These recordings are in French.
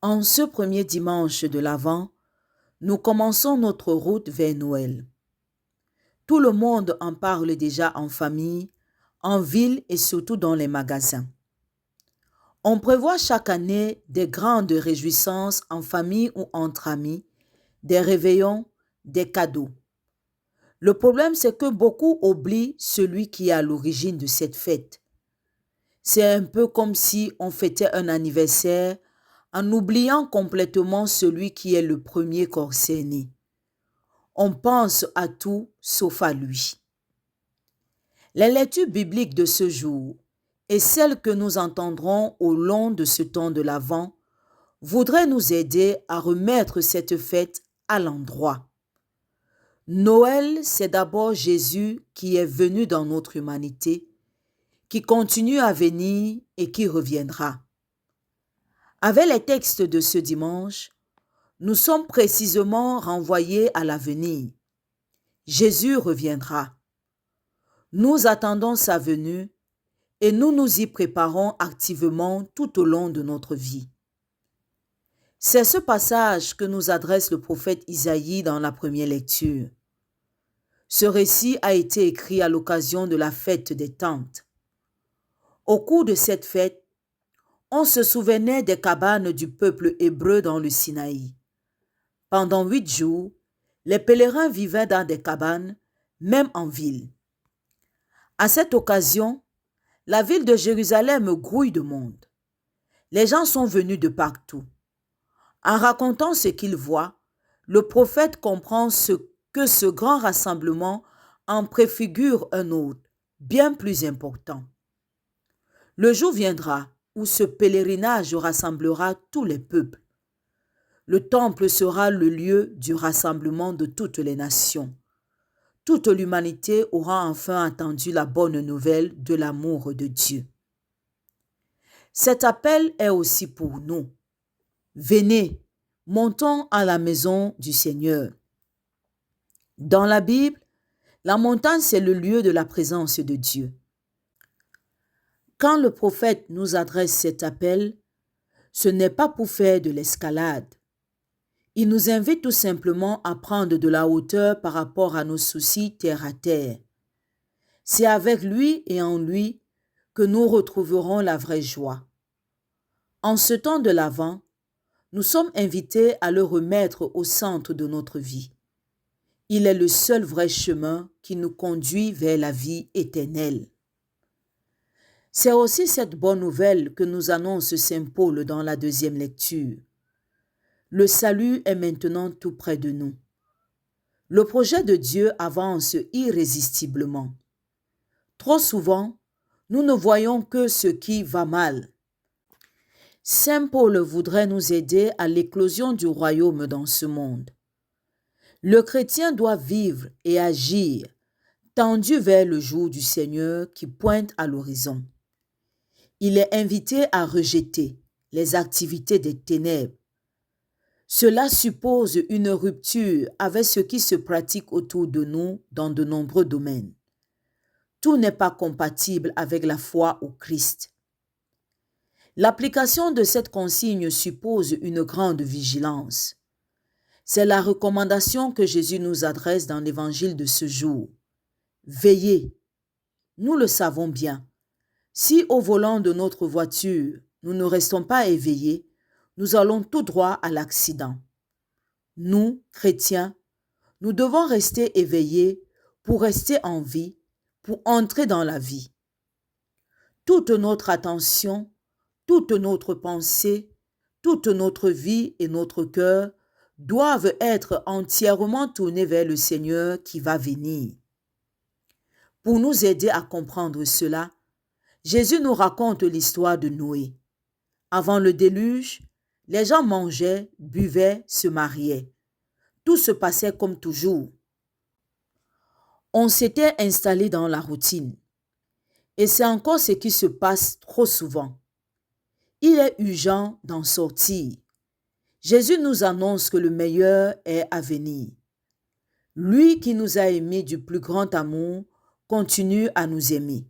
En ce premier dimanche de l'Avent, nous commençons notre route vers Noël. Tout le monde en parle déjà en famille, en ville et surtout dans les magasins. On prévoit chaque année des grandes réjouissances en famille ou entre amis, des réveillons, des cadeaux. Le problème, c'est que beaucoup oublient celui qui est à l'origine de cette fête. C'est un peu comme si on fêtait un anniversaire en oubliant complètement celui qui est le premier concerné. On pense à tout sauf à lui. Les lectures bibliques de ce jour et celles que nous entendrons au long de ce temps de l'Avent voudraient nous aider à remettre cette fête à l'endroit. Noël, c'est d'abord Jésus qui est venu dans notre humanité, qui continue à venir et qui reviendra. Avec les textes de ce dimanche, nous sommes précisément renvoyés à l'avenir. Jésus reviendra. Nous attendons sa venue et nous nous y préparons activement tout au long de notre vie. C'est ce passage que nous adresse le prophète Isaïe dans la première lecture. Ce récit a été écrit à l'occasion de la fête des tentes. Au cours de cette fête, on se souvenait des cabanes du peuple hébreu dans le Sinaï. Pendant 8 jours, les pèlerins vivaient dans des cabanes, même en ville. À cette occasion, la ville de Jérusalem grouille de monde. Les gens sont venus de partout. En racontant ce qu'ils voient, le prophète comprend que ce grand rassemblement en préfigure un autre, bien plus important. Le jour viendra où ce pèlerinage rassemblera tous les peuples. Le temple sera le lieu du rassemblement de toutes les nations. Toute l'humanité aura enfin entendu la bonne nouvelle de l'amour de Dieu. Cet appel est aussi pour nous. Venez, montons à la maison du Seigneur. Dans la Bible, la montagne, c'est le lieu de la présence de Dieu. Quand le prophète nous adresse cet appel, ce n'est pas pour faire de l'escalade. Il nous invite tout simplement à prendre de la hauteur par rapport à nos soucis terre à terre. C'est avec lui et en lui que nous retrouverons la vraie joie. En ce temps de l'Avent, nous sommes invités à le remettre au centre de notre vie. Il est le seul vrai chemin qui nous conduit vers la vie éternelle. C'est aussi cette bonne nouvelle que nous annonce Saint Paul dans la deuxième lecture. Le salut est maintenant tout près de nous. Le projet de Dieu avance irrésistiblement. Trop souvent, nous ne voyons que ce qui va mal. Saint Paul voudrait nous aider à l'éclosion du royaume dans ce monde. Le chrétien doit vivre et agir, tendu vers le jour du Seigneur qui pointe à l'horizon. Il est invité à rejeter les activités des ténèbres. Cela suppose une rupture avec ce qui se pratique autour de nous dans de nombreux domaines. Tout n'est pas compatible avec la foi au Christ. L'application de cette consigne suppose une grande vigilance. C'est la recommandation que Jésus nous adresse dans l'évangile de ce jour. Veillez. Nous le savons bien. Si au volant de notre voiture, nous ne restons pas éveillés, nous allons tout droit à l'accident. Nous, chrétiens, nous devons rester éveillés pour rester en vie, pour entrer dans la vie. Toute notre attention, toute notre pensée, toute notre vie et notre cœur doivent être entièrement tournés vers le Seigneur qui va venir. Pour nous aider à comprendre cela, Jésus nous raconte l'histoire de Noé. Avant le déluge, les gens mangeaient, buvaient, se mariaient. Tout se passait comme toujours. On s'était installé dans la routine. Et c'est encore ce qui se passe trop souvent. Il est urgent d'en sortir. Jésus nous annonce que le meilleur est à venir. Lui qui nous a aimés du plus grand amour continue à nous aimer.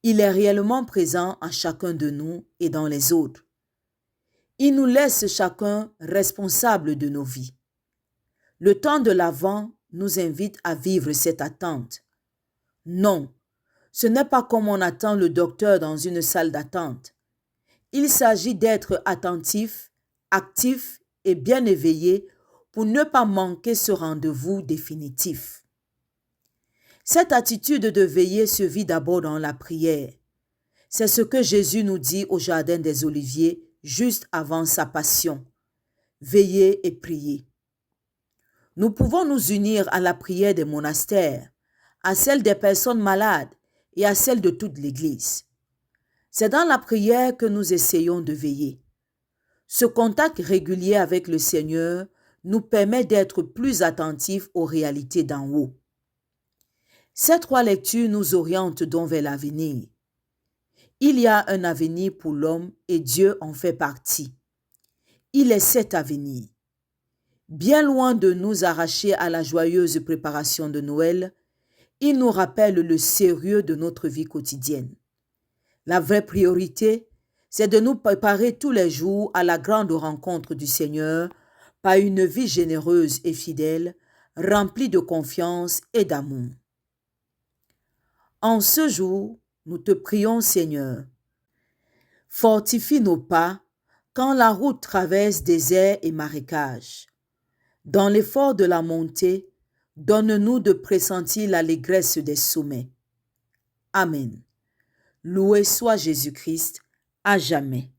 Il est réellement présent en chacun de nous et dans les autres. Il nous laisse chacun responsable de nos vies. Le temps de l'Avent nous invite à vivre cette attente. Non, ce n'est pas comme on attend le docteur dans une salle d'attente. Il s'agit d'être attentif, actif et bien éveillé pour ne pas manquer ce rendez-vous définitif. Cette attitude de veiller se vit d'abord dans la prière. C'est ce que Jésus nous dit au Jardin des Oliviers juste avant sa passion. Veillez et priez. Nous pouvons nous unir à la prière des monastères, à celle des personnes malades et à celle de toute l'Église. C'est dans la prière que nous essayons de veiller. Ce contact régulier avec le Seigneur nous permet d'être plus attentifs aux réalités d'en haut. Ces 3 lectures nous orientent donc vers l'avenir. Il y a un avenir pour l'homme et Dieu en fait partie. Il est cet avenir. Bien loin de nous arracher à la joyeuse préparation de Noël, il nous rappelle le sérieux de notre vie quotidienne. La vraie priorité, c'est de nous préparer tous les jours à la grande rencontre du Seigneur par une vie généreuse et fidèle, remplie de confiance et d'amour. En ce jour, nous te prions, Seigneur. Fortifie nos pas quand la route traverse déserts et marécages. Dans l'effort de la montée, donne-nous de pressentir l'allégresse des sommets. Amen. Loué soit Jésus-Christ, à jamais.